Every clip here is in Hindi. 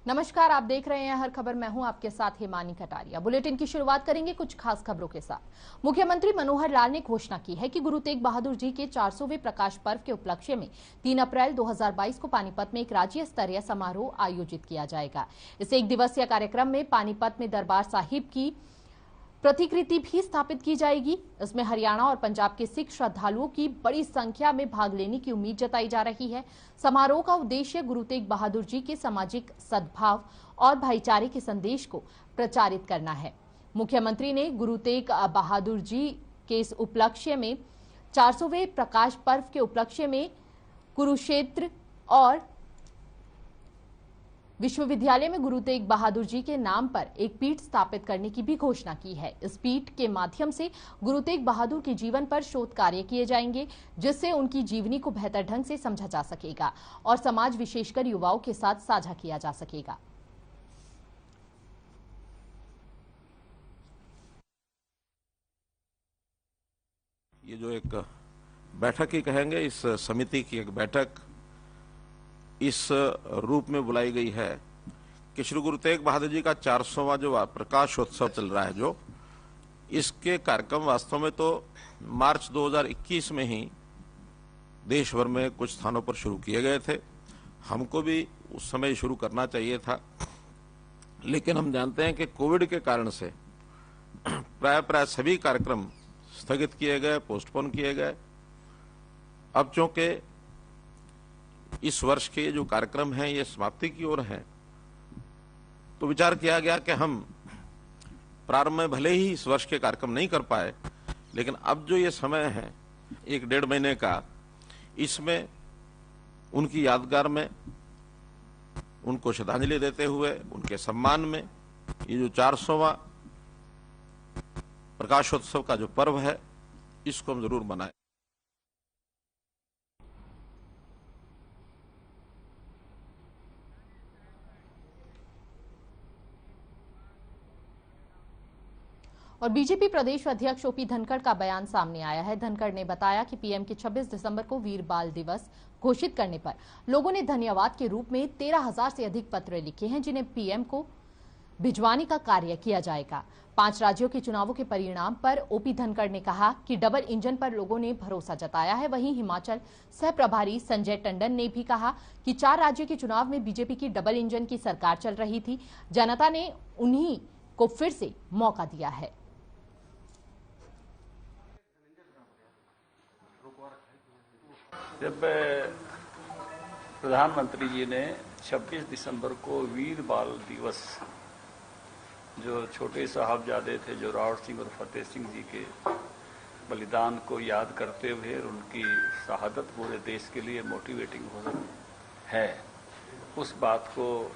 नमस्कार, आप देख रहे हैं हर खबर। मैं हूं आपके साथ हिमानी कटारिया। बुलेटिन की शुरुआत करेंगे कुछ खास खबरों के साथ। मुख्यमंत्री मनोहर लाल ने घोषणा की है कि गुरु तेग बहादुर जी के 400वें प्रकाश पर्व के उपलक्ष्य में 3 अप्रैल 2022 को पानीपत में एक राज्य स्तरीय समारोह आयोजित किया जाएगा। इस एक दिवसीय कार्यक्रम में पानीपत में दरबार साहिब की प्रतिकृति भी स्थापित की जाएगी। इसमें हरियाणा और पंजाब के सिख श्रद्धालुओं की बड़ी संख्या में भाग लेने की उम्मीद जताई जा रही है। समारोह का उद्देश्य गुरु तेग बहादुर जी के सामाजिक सद्भाव और भाईचारे के संदेश को प्रचारित करना है। मुख्यमंत्री ने गुरु तेग बहादुर जी के इस उपलक्ष्य में 400वें प्रकाश पर्व के उपलक्ष्य में कुरुक्षेत्र और विश्वविद्यालय में गुरु तेग बहादुर जी के नाम पर एक पीठ स्थापित करने की भी घोषणा की है। इस पीठ के माध्यम से गुरु तेग बहादुर के जीवन पर शोध कार्य किए जाएंगे, जिससे उनकी जीवनी को बेहतर ढंग से समझा जा सकेगा और समाज विशेषकर युवाओं के साथ साझा किया जा सकेगा। ये जो एक बैठक ही कहेंगे, इस समिति की एक बैठक इस रूप में बुलाई गई है कि श्री गुरु तेग बहादुर जी का 400वां जो प्रकाशोत्सव चल रहा है, जो इसके कार्यक्रम वास्तव में तो मार्च 2021 में ही देश भर में कुछ स्थानों पर शुरू किए गए थे। हमको भी उस समय शुरू करना चाहिए था, लेकिन हम जानते हैं कि कोविड के कारण से प्राय सभी कार्यक्रम स्थगित किए गए, पोस्टपोन किए गए। अब चूंकि इस वर्ष के जो कार्यक्रम हैं ये समाप्ति की ओर हैं, तो विचार किया गया कि हम प्रारंभ में भले ही इस वर्ष के कार्यक्रम नहीं कर पाए, लेकिन अब जो ये समय है 1-1.5 महीने का, इसमें उनकी यादगार में उनको श्रद्धांजलि देते हुए उनके सम्मान में ये जो 400वां प्रकाशोत्सव का जो पर्व है, इसको हम जरूर मनाएं। और बीजेपी प्रदेश अध्यक्ष ओपी धनखड़ का बयान सामने आया है। धनखड़ ने बताया कि पीएम के 26 दिसंबर को वीर बाल दिवस घोषित करने पर लोगों ने धन्यवाद के रूप में 13,000 से अधिक पत्र लिखे हैं, जिन्हें पीएम को भिजवाने का कार्य किया जाएगा। 5 राज्यों के चुनावों के परिणाम पर ओपी धनखड़ ने कहा कि डबल इंजन पर लोगों ने भरोसा जताया है। वहीं हिमाचल सह प्रभारी संजय टंडन ने भी कहा कि 4 राज्यों के चुनाव में बीजेपी की डबल इंजन की सरकार चल रही थी, जनता ने उन्हीं को फिर से मौका दिया है। जब प्रधानमंत्री जी ने 26 दिसंबर को वीर बाल दिवस, जो छोटे साहबजादे थे जोरावर सिंह और फतेह सिंह जी के बलिदान को याद करते हुए और उनकी शहादत पूरे देश के लिए मोटिवेटिंग है, उस बात को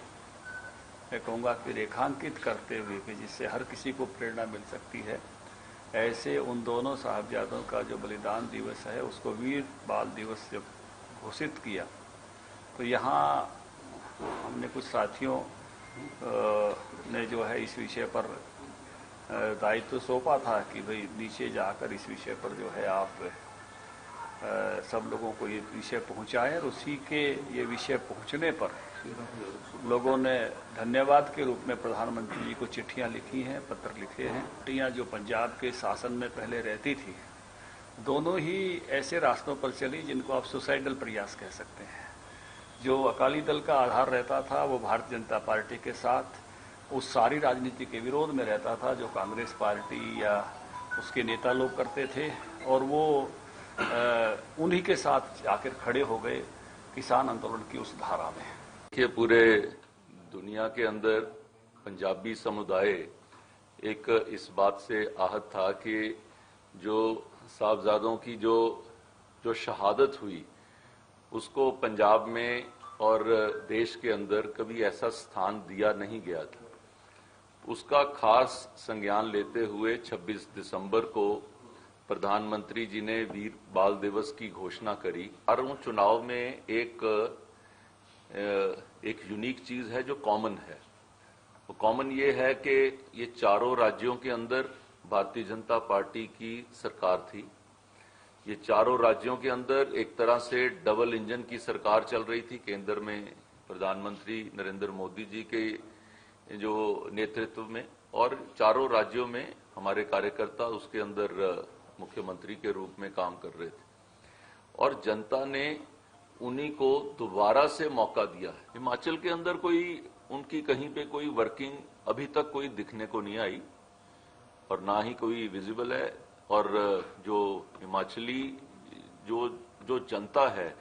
मैं कहूँगा कि रेखांकित करते हुए कि जिससे हर किसी को प्रेरणा मिल सकती है, ऐसे उन दोनों साहबजादों का जो बलिदान दिवस है उसको वीर बाल दिवस जब घोषित किया, तो यहाँ हमने कुछ साथियों ने जो है इस विषय पर दायित्व सौंपा था कि भाई नीचे जाकर इस विषय पर जो है आप सब लोगों को ये विषय पहुँचाएं, और उसी के ये विषय पहुँचने पर लोगों ने धन्यवाद के रूप में प्रधानमंत्री जी को चिट्ठियां लिखी हैं, पत्र लिखे हैं। चिट्ठियां जो पंजाब के शासन में पहले रहती थी, दोनों ही ऐसे रास्तों पर चली जिनको आप सुसाइडल प्रयास कह सकते हैं। जो अकाली दल का आधार रहता था वो भारतीय जनता पार्टी के साथ उस सारी राजनीति के विरोध में रहता था जो कांग्रेस पार्टी या उसके नेता लोग करते थे, और वो उन्हीं के साथ आकर खड़े हो गए किसान आंदोलन की उस धारा में। कि पूरे दुनिया के अंदर पंजाबी समुदाय एक इस बात से आहत था कि जो साहबजादों की जो शहादत हुई उसको पंजाब में और देश के अंदर कभी ऐसा स्थान दिया नहीं गया था। उसका खास संज्ञान लेते हुए 26 दिसंबर को प्रधानमंत्री जी ने वीर बाल दिवस की घोषणा करी। हर चुनाव में एक यूनिक चीज है जो कॉमन है। वो कॉमन ये है कि ये चारों राज्यों के अंदर भारतीय जनता पार्टी की सरकार थी। ये चारों राज्यों के अंदर एक तरह से डबल इंजन की सरकार चल रही थी। केंद्र में प्रधानमंत्री नरेंद्र मोदी जी के जो नेतृत्व में और चारों राज्यों में हमारे कार्यकर्ता उसके अंदर मुख्यमंत्री के रूप में काम कर रहे थे और जनता ने उन्हीं को दोबारा से मौका दिया है। हिमाचल के अंदर कोई उनकी कहीं पे कोई वर्किंग अभी तक कोई दिखने को नहीं आई और ना ही कोई विजिबल है और जो हिमाचली जो जनता है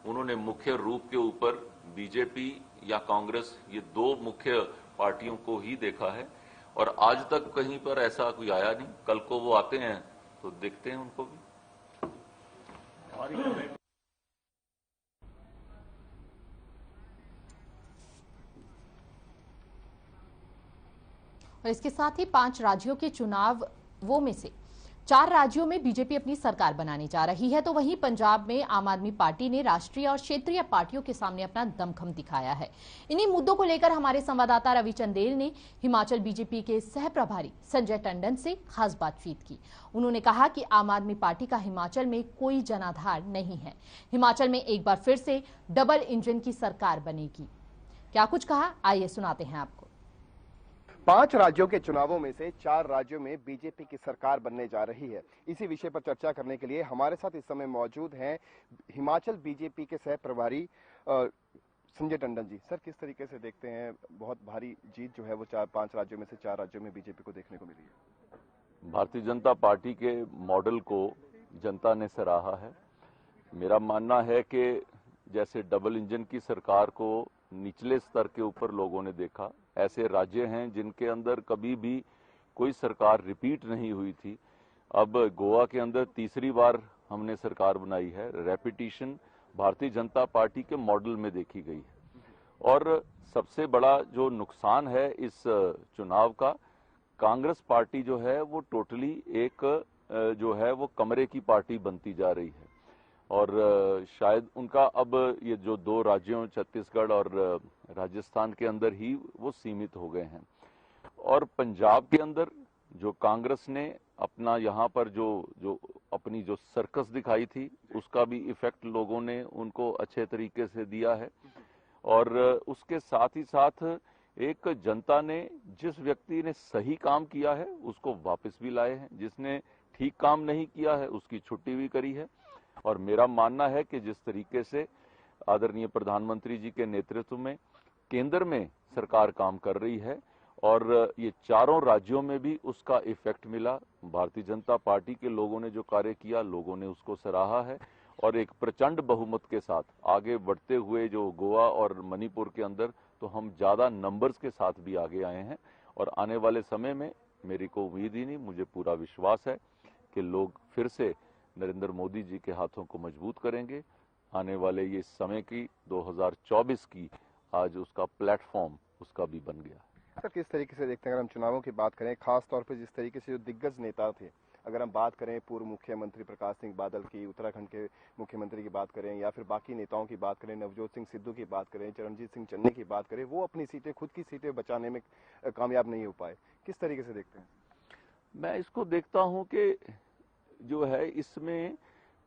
उन्होंने मुख्य रूप के ऊपर बीजेपी या कांग्रेस ये दो मुख्य पार्टियों को ही देखा है और आज तक कहीं पर ऐसा कोई आया नहीं। कल को वो आते हैं तो देखते हैं उनको भी। और इसके साथ ही 5 राज्यों के चुनावों में से 4 राज्यों में बीजेपी अपनी सरकार बनाने जा रही है, तो वहीं पंजाब में आम आदमी पार्टी ने राष्ट्रीय और क्षेत्रीय पार्टियों के सामने अपना दमखम दिखाया है। इन्हीं मुद्दों को लेकर हमारे संवाददाता रवि चंदेल ने हिमाचल बीजेपी के सह प्रभारी संजय टंडन से खास बातचीत की। उन्होंने कहा कि आम आदमी पार्टी का हिमाचल में कोई जनाधार नहीं है, हिमाचल में एक बार फिर से डबल इंजन की सरकार बनेगी। क्या कुछ कहा, आइए सुनाते हैं आपको। 5 राज्यों के चुनावों में से 4 राज्यों में बीजेपी की सरकार बनने जा रही है। इसी विषय पर चर्चा करने के लिए हमारे साथ इस समय मौजूद हैं हिमाचल बीजेपी के सह प्रभारी संजय टंडन जी। सर, किस तरीके से देखते हैं, बहुत भारी जीत जो है वो 5 राज्यों में से 4 राज्यों में बीजेपी को देखने को मिली है? भारतीय जनता पार्टी के मॉडल को जनता ने सराहा है। मेरा मानना है कि जैसे डबल इंजन की सरकार को निचले स्तर के ऊपर लोगों ने देखा, ऐसे राज्य हैं जिनके अंदर कभी भी कोई सरकार रिपीट नहीं हुई थी। अब गोवा के अंदर तीसरी बार हमने सरकार बनाई है। रेपिटिशन भारतीय जनता पार्टी के मॉडल में देखी गई है और सबसे बड़ा जो नुकसान है इस चुनाव का, कांग्रेस पार्टी जो है वो टोटली एक जो है वो कमरे की पार्टी बनती जा रही है और शायद उनका अब ये जो 2 राज्यों छत्तीसगढ़ और राजस्थान के अंदर ही वो सीमित हो गए हैं और पंजाब के अंदर जो कांग्रेस ने अपना यहाँ पर जो अपनी जो सर्कस दिखाई थी उसका भी इफेक्ट लोगों ने उनको अच्छे तरीके से दिया है और उसके साथ ही साथ एक जनता ने जिस व्यक्ति ने सही काम किया है उसको वापस भी लाए हैं, जिसने ठीक काम नहीं किया है उसकी छुट्टी भी करी है। और मेरा मानना है कि जिस तरीके से आदरणीय प्रधानमंत्री जी के नेतृत्व में केंद्र में सरकार काम कर रही है और ये चारों राज्यों में भी उसका इफेक्ट मिला। भारतीय जनता पार्टी के लोगों ने जो कार्य किया, लोगों ने उसको सराहा है और एक प्रचंड बहुमत के साथ आगे बढ़ते हुए जो गोवा और मणिपुर के अंदर तो हम ज्यादा नंबर्स के साथ भी आगे आए हैं और आने वाले समय में मेरी को उम्मीद ही नहीं, मुझे पूरा विश्वास है कि लोग फिर से नरेंद्र मोदी जी के हाथों को मजबूत करेंगे। आने वाले ये समय की 2024 की आज उसका प्लेटफॉर्म उसका भी बन गया। सर, किस तरीके से देखते हैं, अगर हम चुनावों की बात करें, खास तौर पर जिस तरीके से जो दिग्गज नेता थे, अगर हम बात करें पूर्व मुख्यमंत्री प्रकाश सिंह बादल की, उत्तराखंड के मुख्यमंत्री की बात करें या फिर बाकी नेताओं की बात करें, नवजोत सिंह सिद्धू की बात करें, चरणजीत सिंह चन्नी की बात करें, वो अपनी सीटें, खुद की सीटें बचाने में कामयाब नहीं हो पाए। किस तरीके से देखते हैं? मैं इसको देखता हूं कि जो है इसमें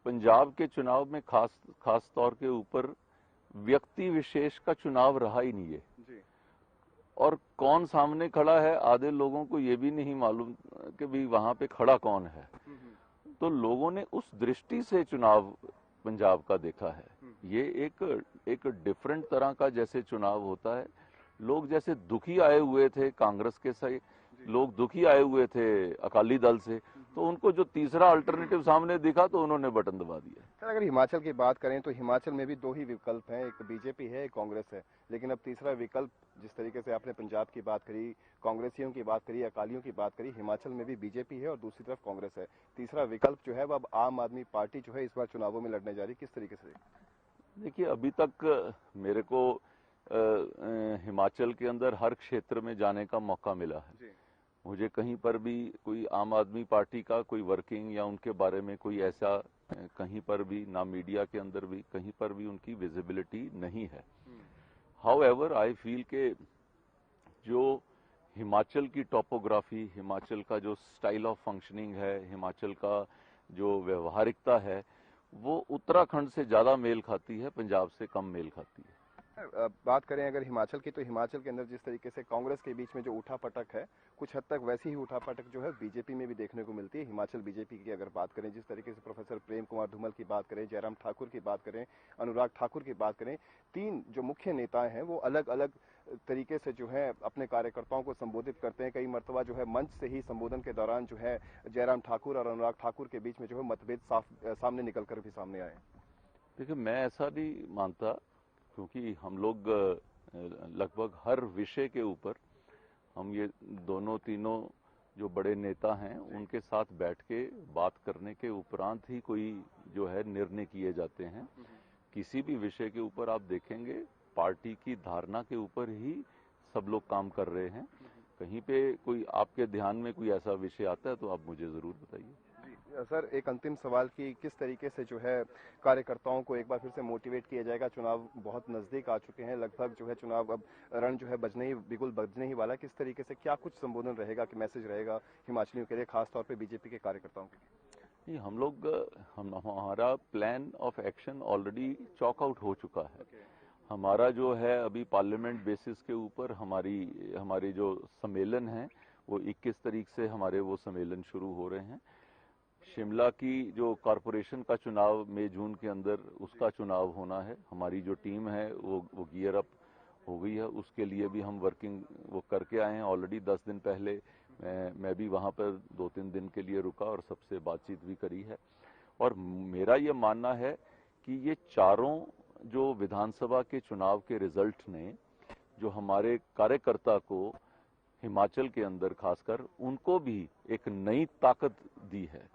पंजाब के चुनाव में खास तौर के ऊपर व्यक्ति विशेष का चुनाव रहा ही नहीं है जी। और कौन सामने खड़ा है आधे लोगों को ये भी नहीं मालूम कि भी वहां पे खड़ा कौन है। तो लोगों ने उस दृष्टि से चुनाव पंजाब का देखा है। ये एक डिफरेंट तरह का जैसे चुनाव होता है। लोग जैसे दुखी आए हुए थे कांग्रेस के से, लोग दुखी आए हुए थे अकाली दल से, तो उनको जो तीसरा अल्टरनेटिव सामने दिखा तो उन्होंने बटन दबा दिया। सर, अगर हिमाचल की बात करें तो हिमाचल में भी 2 ही विकल्प हैं, एक बीजेपी है, एक कांग्रेस है, लेकिन अब तीसरा विकल्प, जिस तरीके से आपने पंजाब की बात करी, कांग्रेसियों की बात करी, अकालियों की बात करी, हिमाचल में भी बीजेपी है और दूसरी तरफ कांग्रेस है। तीसरा विकल्प जो है वो अब आम आदमी पार्टी जो है इस बार चुनावों में लड़ने जा रही है। किस तरीके से? देखिए, अभी तक मेरे को हिमाचल के अंदर हर क्षेत्र में जाने का मौका मिला है। मुझे कहीं पर भी कोई आम आदमी पार्टी का कोई वर्किंग या उनके बारे में कोई ऐसा कहीं पर भी, ना मीडिया के अंदर भी कहीं पर भी उनकी विजिबिलिटी नहीं है। हाउएवर आई फील के जो हिमाचल की टोपोग्राफी, हिमाचल का जो स्टाइल ऑफ फंक्शनिंग है, हिमाचल का जो व्यवहारिकता है, वो उत्तराखंड से ज्यादा मेल खाती है, पंजाब से कम मेल खाती है। बात करें अगर हिमाचल की, तो हिमाचल के अंदर जिस तरीके से कांग्रेस के बीच में जो उठापटक है, कुछ हद तक वैसी ही उठापटक जो है बीजेपी में भी देखने को मिलती है। हिमाचल बीजेपी की अगर बात करें, जिस तरीके से प्रोफेसर प्रेम कुमार धूमल की बात करें, जयराम ठाकुर की बात करें, अनुराग ठाकुर की बात करें, तीन जो मुख्य नेता हैं वो अलग अलग तरीके से जो है अपने कार्यकर्ताओं को संबोधित करते हैं। कई मरतबा जो है मंच से ही संबोधन के दौरान जो है जयराम ठाकुर और अनुराग ठाकुर के बीच में जो है मतभेद सामने निकलकर भी सामने आए। देखिए, मैं ऐसा नहीं मानता, क्योंकि हम लोग लगभग हर विषय के ऊपर हम ये दोनों तीनों जो बड़े नेता हैं उनके साथ बैठ के बात करने के उपरांत ही कोई जो है निर्णय किए जाते हैं। किसी भी विषय के ऊपर आप देखेंगे पार्टी की धारणा के ऊपर ही सब लोग काम कर रहे हैं। कहीं पे कोई आपके ध्यान में कोई ऐसा विषय आता है तो आप मुझे जरूर बताइए। सर, एक अंतिम सवाल की किस तरीके से जो है कार्यकर्ताओं को एक बार फिर से मोटिवेट किया जाएगा? चुनाव बहुत नजदीक आ चुके हैं, लगभग जो है चुनाव अब रण जो है बिल्कुल बजने ही वाला। किस तरीके से क्या कुछ संबोधन रहेगा, कि मैसेज रहेगा हिमाचलियों के लिए, खासतौर पे बीजेपी के कार्यकर्ताओं के लिए? नहीं, हमारा plan of action already chalk out हो चुका है। हमारा जो है अभी पार्लियामेंट बेसिस के ऊपर हमारी जो सम्मेलन है वो 21 तारीख से हमारे वो सम्मेलन शुरू हो रहे हैं। शिमला की जो कॉरपोरेशन का चुनाव मई जून के अंदर उसका चुनाव होना है। हमारी जो टीम है वो गियर अप हो गई है, उसके लिए भी हम वर्किंग वो करके आए हैं। ऑलरेडी 10 दिन पहले मैं भी वहाँ पर 2-3 दिन के लिए रुका और सबसे बातचीत भी करी है। और मेरा ये मानना है कि ये चारों जो विधानसभा के चुनाव के रिजल्ट ने जो हमारे कार्यकर्ता को हिमाचल के अंदर खासकर उनको भी एक नई ताकत दी है,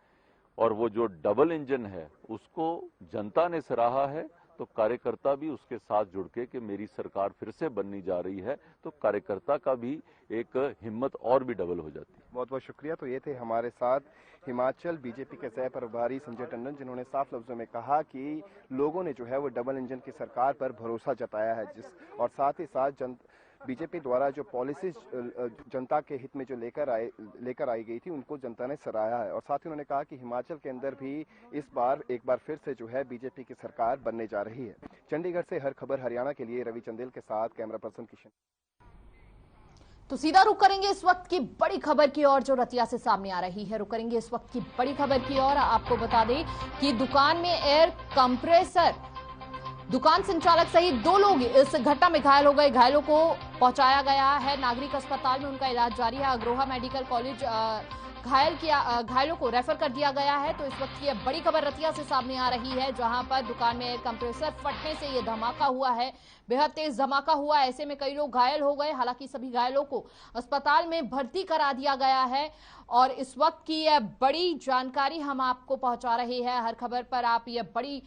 और वो जो डबल इंजन है उसको जनता ने सराहा है, तो कार्यकर्ता भी उसके साथ जुड़ के कि मेरी सरकार फिर से बननी जा रही है, तो कार्यकर्ता का भी एक हिम्मत और भी डबल हो जाती है। बहुत बहुत शुक्रिया। तो ये थे हमारे साथ हिमाचल बीजेपी के सह प्रभारी संजय टंडन, जिन्होंने साफ लफ्जों में कहा कि लोगों ने जो है वो डबल इंजन की सरकार पर भरोसा जताया है, और साथ ही साथ बीजेपी द्वारा जो पॉलिसीज जनता के हित में जो लेकर आई गई थी उनको जनता ने सराहा है। और साथ ही उन्होंने कहा कि हिमाचल के अंदर भी इस बार एक बार फिर से जो है बीजेपी की सरकार बनने जा रही है। चंडीगढ़ से हर खबर हरियाणा के लिए रवि चंदेल के साथ कैमरा पर्सन किशन। तो सीधा रुक करेंगे इस वक्त की बड़ी खबर की ओर जो रतिया से सामने आ रही है। रुक करेंगे इस वक्त की बड़ी खबर की ओर। आपको बता दें कि दुकान में एयर कंप्रेसर, दुकान संचालक सहित 2 लोग इस घटना में घायल हो गए। घायलों को पहुंचाया गया है नागरिक अस्पताल में, उनका इलाज जारी है। अग्रोहा मेडिकल कॉलेज घायलों को रेफर कर दिया गया है। तो इस वक्त की बड़ी खबर रतिया से सामने आ रही है, जहां पर दुकान में एयर कंप्रेसर फटने से यह धमाका हुआ है। बेहद तेज धमाका हुआ, ऐसे में कई लोग घायल हो गए। हालांकि सभी घायलों को अस्पताल में भर्ती करा दिया गया है। और इस वक्त की यह बड़ी जानकारी हम आपको पहुंचा रहे हैं। हर खबर पर आप यह बड़ी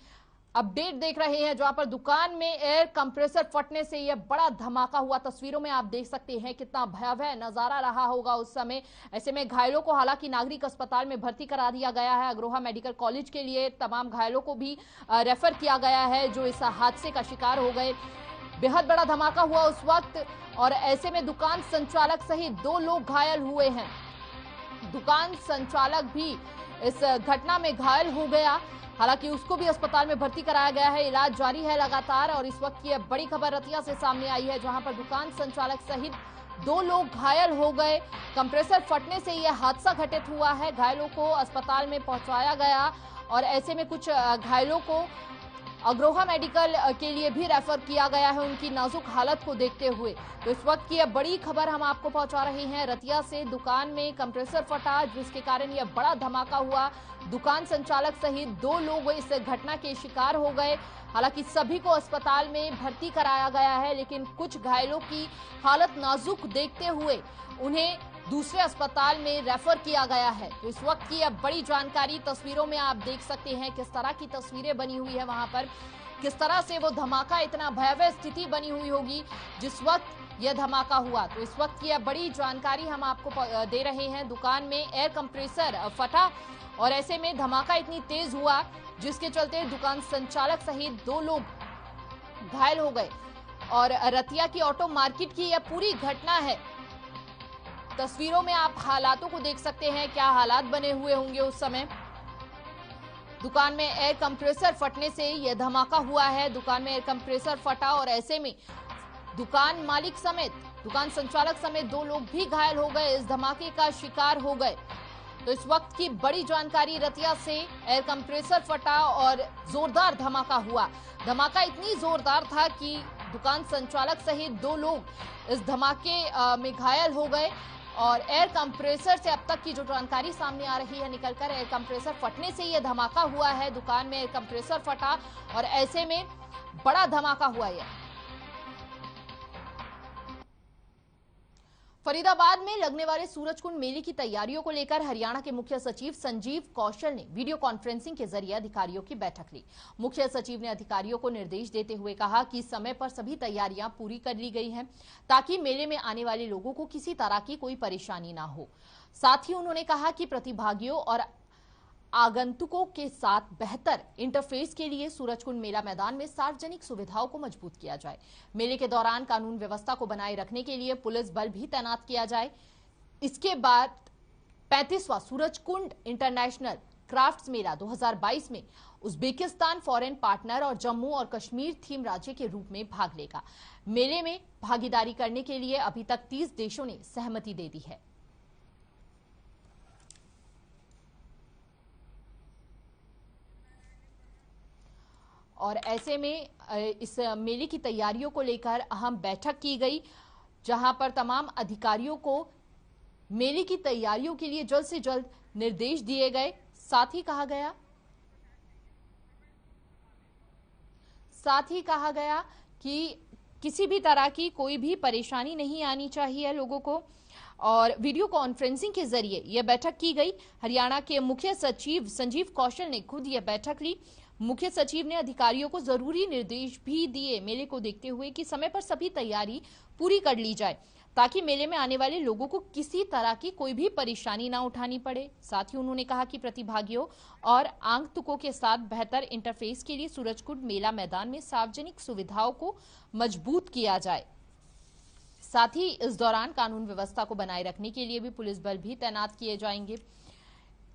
अपडेट देख रहे हैं, जहां पर दुकान में एयर कंप्रेसर फटने से यह बड़ा धमाका हुआ। तस्वीरों में आप देख सकते हैं कितना भयावह नजारा रहा होगा उस समय। ऐसे में घायलों को हालांकि नागरिक अस्पताल में भर्ती करा दिया गया है। अग्रोहा मेडिकल कॉलेज के लिए तमाम घायलों को भी रेफर किया गया है जो इस हादसे का शिकार हो गए। बेहद बड़ा धमाका हुआ उस वक्त, और ऐसे में दुकान संचालक सहित 2 लोग घायल हुए हैं। दुकान संचालक भी इस घटना में घायल हो गया। हालांकि उसको भी अस्पताल में भर्ती कराया गया है, इलाज जारी है लगातार। और इस वक्त की बड़ी खबर रतिया से सामने आई है, जहां पर दुकान संचालक सहित 2 लोग घायल हो गए। कंप्रेसर फटने से यह हादसा घटित हुआ है। घायलों को अस्पताल में पहुंचाया गया, और ऐसे में कुछ घायलों को अग्रोहा मेडिकल के लिए भी रेफर किया गया है उनकी नाजुक हालत को देखते हुए। तो इस वक्त की यह बड़ी खबर हम आपको पहुंचा रहे हैं रतिया से। दुकान में कंप्रेसर फटा, जिसके कारण यह बड़ा धमाका हुआ। दुकान संचालक सहित 2 लोग इस घटना के शिकार हो गए। हालांकि सभी को अस्पताल में भर्ती कराया गया है, लेकिन कुछ घायलों की हालत नाजुक देखते हुए उन्हें दूसरे अस्पताल में रेफर किया गया है। तो इस वक्त की अब बड़ी जानकारी तस्वीरों में आप देख सकते हैं, किस तरह की तस्वीरें बनी हुई है वहां पर, किस तरह से वो धमाका, इतना भयावह स्थिति बनी हुई होगी जिस वक्त यह धमाका हुआ। तो इस वक्त की अब बड़ी जानकारी हम आपको दे रहे हैं। दुकान में एयर कंप्रेसर फटा, और ऐसे में धमाका इतनी तेज हुआ जिसके चलते दुकान संचालक सहित 2 लोग घायल हो गए। और रतिया की ऑटो मार्केट की यह पूरी घटना है। तस्वीरों में आप हालातों को देख सकते हैं, क्या हालात बने हुए होंगे उस समय। दुकान में एयर कंप्रेसर फटने से यह धमाका हुआ है। दुकान में एयर कंप्रेसर फटा और ऐसे में दुकान मालिक समेत दुकान संचालक समेत 2 लोग भी घायल हो गए, इस धमाके का शिकार हो गए। तो इस वक्त की बड़ी जानकारी, रतिया से एयर कंप्रेसर फटा और जोरदार धमाका हुआ। धमाका इतनी जोरदार था कि दुकान संचालक सहित 2 लोग इस धमाके में घायल हो गए। और एयर कंप्रेसर से अब तक की जो जानकारी सामने आ रही है निकलकर, एयर कंप्रेसर फटने से यह धमाका हुआ है। दुकान में एयर कंप्रेसर फटा और ऐसे में बड़ा धमाका हुआ है। फरीदाबाद में लगने वाले सूरजकुंड मेले की तैयारियों को लेकर हरियाणा के मुख्य सचिव संजीव कौशल ने वीडियो कॉन्फ्रेंसिंग के जरिए अधिकारियों की बैठक ली। मुख्य सचिव ने अधिकारियों को निर्देश देते हुए कहा कि समय पर सभी तैयारियां पूरी कर ली गई हैं ताकि मेले में आने वाले लोगों को किसी तरह की कोई परेशानी ना हो। साथ ही उन्होंने कहा कि प्रतिभागियों और आगंतुकों के साथ बेहतर इंटरफेस के लिए सूरजकुंड मेला मैदान में सार्वजनिक सुविधाओं को मजबूत किया जाए। मेले के दौरान कानून व्यवस्था को बनाए रखने के लिए पुलिस बल भी तैनात किया जाए। इसके बाद 35वां सूरजकुंड इंटरनेशनल क्राफ्ट्स मेला 2022 में उज्बेकिस्तान फॉरेन पार्टनर और जम्मू और कश्मीर थीम राज्य के रूप में भाग लेगा। मेले में भागीदारी करने के लिए अभी तक 30 देशों ने सहमति दे दी है। और ऐसे में इस मेले की तैयारियों को लेकर अहम बैठक की गई, जहां पर तमाम अधिकारियों को मेले की तैयारियों के लिए जल्द से जल्द निर्देश दिए गए। साथ ही कहा गया कि किसी भी तरह की कोई भी परेशानी नहीं आनी चाहिए लोगों को। और वीडियो कॉन्फ्रेंसिंग के जरिए यह बैठक की गई। हरियाणा के मुख्य सचिव संजीव कौशल ने खुद यह बैठक ली। मुख्य सचिव ने अधिकारियों को जरूरी निर्देश भी दिए मेले को देखते हुए कि समय पर सभी तैयारी पूरी कर ली जाए ताकि मेले में आने वाले लोगों को किसी तरह की कोई भी परेशानी ना उठानी पड़े। साथ ही उन्होंने कहा कि प्रतिभागियों और आगंतुकों के साथ बेहतर इंटरफेस के लिए सूरजकुंड मेला मैदान में सार्वजनिक सुविधाओं को मजबूत किया जाए। साथ ही इस दौरान कानून व्यवस्था को बनाए रखने के लिए भी पुलिस बल भी तैनात किए जाएंगे।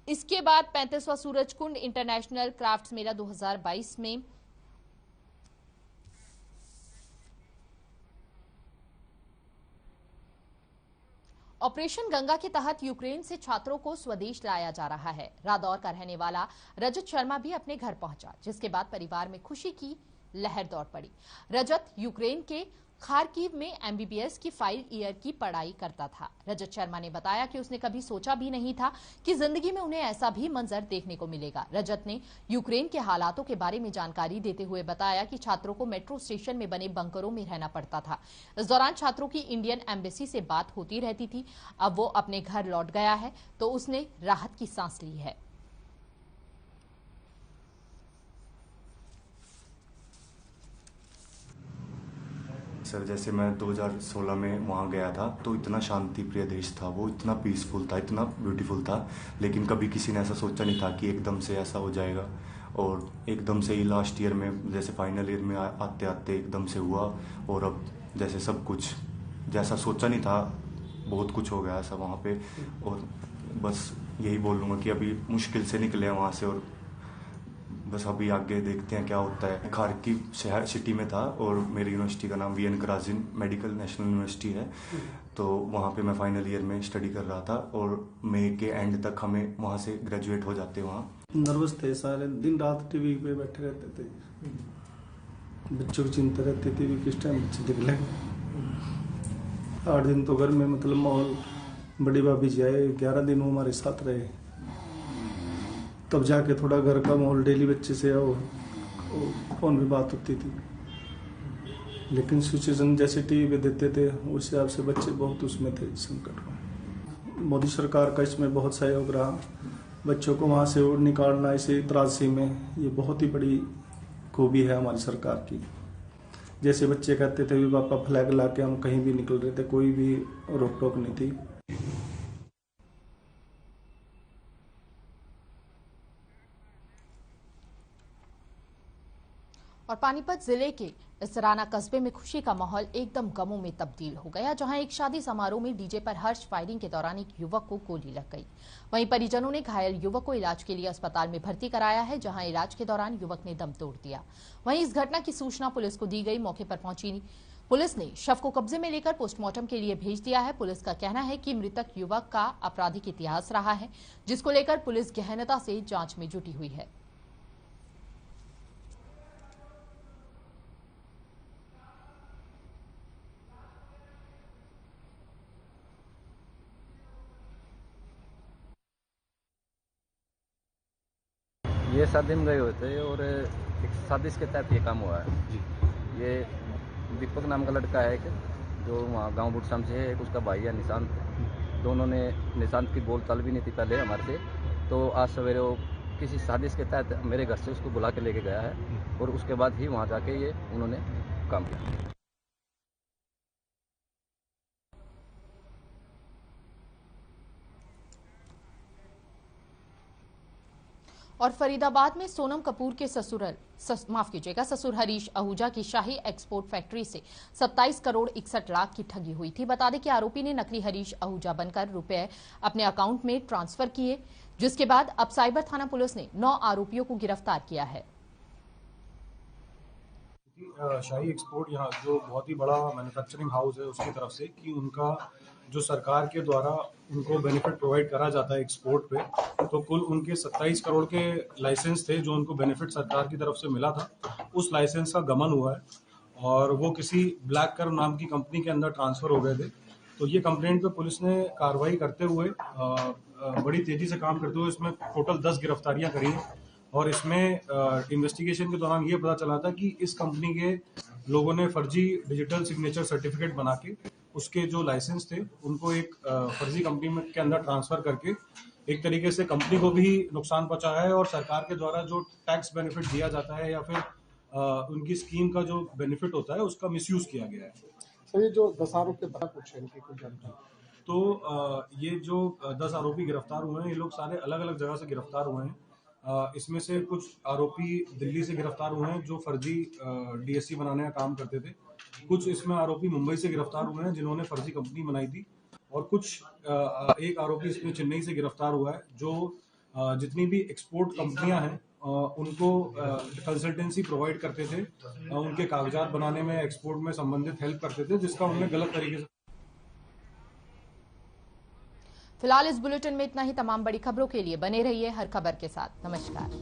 इसके बाद 35वां सूरजकुंड इंटरनेशनल क्राफ्ट्स मेला 2022 में ऑपरेशन गंगा के तहत यूक्रेन से छात्रों को स्वदेश लाया जा रहा है। रादौर का रहने वाला रजत शर्मा भी अपने घर पहुंचा, जिसके बाद परिवार में खुशी की लहर दौड़ पड़ी। रजत यूक्रेन के खारकीव में MBBS की फाइनल ईयर की पढ़ाई करता था। रजत शर्मा ने बताया कि उसने कभी सोचा भी नहीं था कि जिंदगी में उन्हें ऐसा भी मंजर देखने को मिलेगा। रजत ने यूक्रेन के हालातों के बारे में जानकारी देते हुए बताया कि छात्रों को मेट्रो स्टेशन में बने बंकरों में रहना पड़ता था। इस दौरान छात्रों की इंडियन एम्बेसी से बात होती रहती थी। अब वो अपने घर लौट गया है तो उसने राहत की सांस ली है। सर, जैसे मैं 2016 में वहाँ गया था तो इतना शांति प्रिय देश था, वो इतना पीसफुल था, इतना ब्यूटीफुल था, लेकिन कभी किसी ने ऐसा सोचा नहीं था कि एकदम से ऐसा हो जाएगा। और एकदम से ही लास्ट ईयर में जैसे फाइनल ईयर में आते आते एकदम से हुआ। और अब जैसे सब कुछ जैसा सोचा नहीं था, बहुत कुछ हो गया ऐसा वहाँ पे। और बस यही बोलूँगा कि अभी मुश्किल से निकले हैं वहाँ से और बस अभी आगे देखते हैं क्या होता है। खारकीव शहर सिटी में था और मेरी यूनिवर्सिटी का नाम VN कराजिन मेडिकल नेशनल यूनिवर्सिटी है। तो वहाँ पे मैं फाइनल ईयर में स्टडी कर रहा था और मई के एंड तक हमें वहाँ से ग्रेजुएट हो जाते। वहाँ नर्वस थे, सारे दिन रात टीवी पे बैठे रहते थे, बच्चों की चिंता रहती थी भी किस टाइम बच्चे निकलेंगे। 8 दिन तो घर में मतलब माहौल, बड़ी भाभी जी आए, 11 दिन वो हमारे साथ रहे, तब जाके थोड़ा घर का माहौल डेली बच्चे से फोन पे बात होती थी। लेकिन सिचुएशन जैसे टीवी पे देते थे उस हिसाब से बच्चे बहुत उसमें थे संकट में। मोदी सरकार का इसमें बहुत सहयोग रहा, बच्चों को वहाँ से और निकालना इसे त्रासदी में, ये बहुत ही बड़ी खूबी है हमारी सरकार की। जैसे बच्चे कहते थे भी पापा फ्लैग ला के हम कहीं भी निकल रहे थे, कोई भी रोक टोक नहीं थी। और पानीपत जिले के इसराना कस्बे में खुशी का माहौल एकदम गमों में तब्दील हो गया, जहां एक शादी समारोह में डीजे पर हर्ष फायरिंग के दौरान एक युवक को गोली लग गई। वहीं परिजनों ने घायल युवक को इलाज के लिए अस्पताल में भर्ती कराया है, जहां इलाज के दौरान युवक ने दम तोड़ दिया। वहीं इस घटना की सूचना पुलिस को दी गई। मौके पर पहुंची पुलिस ने शव को कब्जे में लेकर पोस्टमार्टम के लिए भेज दिया है। पुलिस का कहना है कि मृतक युवक का आपराधिक इतिहास रहा है, जिसको लेकर पुलिस गहनता से जांच में जुटी हुई है। ये शादी में गए हुए थे और एक साजिश के तहत ये काम हुआ है जी। ये दीपक नाम का लड़का है एक, जो वहाँ गांव बुटसाम से है। एक उसका भाई है निशांत। दोनों ने, निशांत की बोलचाल भी नहीं थी पहले हमारे से, तो आज सवेरे वो किसी साजिश के तहत मेरे घर से उसको बुला के लेके गया है और उसके बाद ही वहाँ जाके ये उन्होंने काम किया। और फरीदाबाद में सोनम कपूर के ससुर हरीश आहूजा की शाही एक्सपोर्ट फैक्ट्री से 27 करोड़ 61 लाख की ठगी हुई थी। बता दें कि आरोपी ने नकली हरीश आहूजा बनकर रुपए अपने अकाउंट में ट्रांसफर किए, जिसके बाद अब साइबर थाना पुलिस ने 9 आरोपियों को गिरफ्तार किया है। शाही एक्सपोर्ट यहाँ जो बहुत ही बड़ा मैन्युफैक्चरिंग हाउस है उसकी तरफ से कि उनका जो सरकार के द्वारा उनको बेनिफिट प्रोवाइड करा जाता है एक्सपोर्ट पे, तो कुल उनके 27 करोड़ के लाइसेंस थे जो उनको बेनिफिट सरकार की तरफ से मिला था। उस लाइसेंस का गमन हुआ है और वो किसी ब्लैक कर नाम की कंपनी के अंदर ट्रांसफर हो गए थे। तो ये कंप्लेंट पे पुलिस ने कार्रवाई करते हुए बड़ी तेजी से काम करते हुए इसमें टोटल 10 गिरफ्तारियां करी हैं और इसमें इन्वेस्टिगेशन के दौरान ये पता चला था कि इस कंपनी के लोगों ने फर्जी डिजिटल सिग्नेचर सर्टिफिकेट बना के उसके जो लाइसेंस थे उनको एक फर्जी कंपनी में के अंदर ट्रांसफर करके एक तरीके से कंपनी को भी नुकसान पहुंचाया है और सरकार के द्वारा जो टैक्स बेनिफिट दिया जाता है या फिर उनकी स्कीम का जो बेनिफिट होता है उसका मिसयूज किया गया है। सर, ये जो 10 आरोपी पता कुछ है इनकी कुछ जानकारी? तो ये जो 10 आरोपी गिरफ्तार हुए हैं, ये लोग सारे अलग अलग जगह से गिरफ्तार हुए हैं। इसमें से कुछ आरोपी दिल्ली से गिरफ्तार हुए हैं जो फर्जी डीएससी बनाने का काम करते थे। कुछ इसमें आरोपी मुंबई से गिरफ्तार हुए हैं जिन्होंने फर्जी कंपनी बनाई थी और कुछ एक आरोपी इसमें चेन्नई से गिरफ्तार हुआ है जो जितनी भी एक्सपोर्ट कंपनियां हैं उनको कंसल्टेंसी प्रोवाइड करते थे, उनके कागजात बनाने में, एक्सपोर्ट में संबंधित हेल्प करते थे, जिसका उन्होंने गलत तरीके से। फिलहाल इस बुलेटिन में इतना ही। तमाम बड़ी खबरों के लिए बने रहिए हर खबर के साथ। नमस्कार।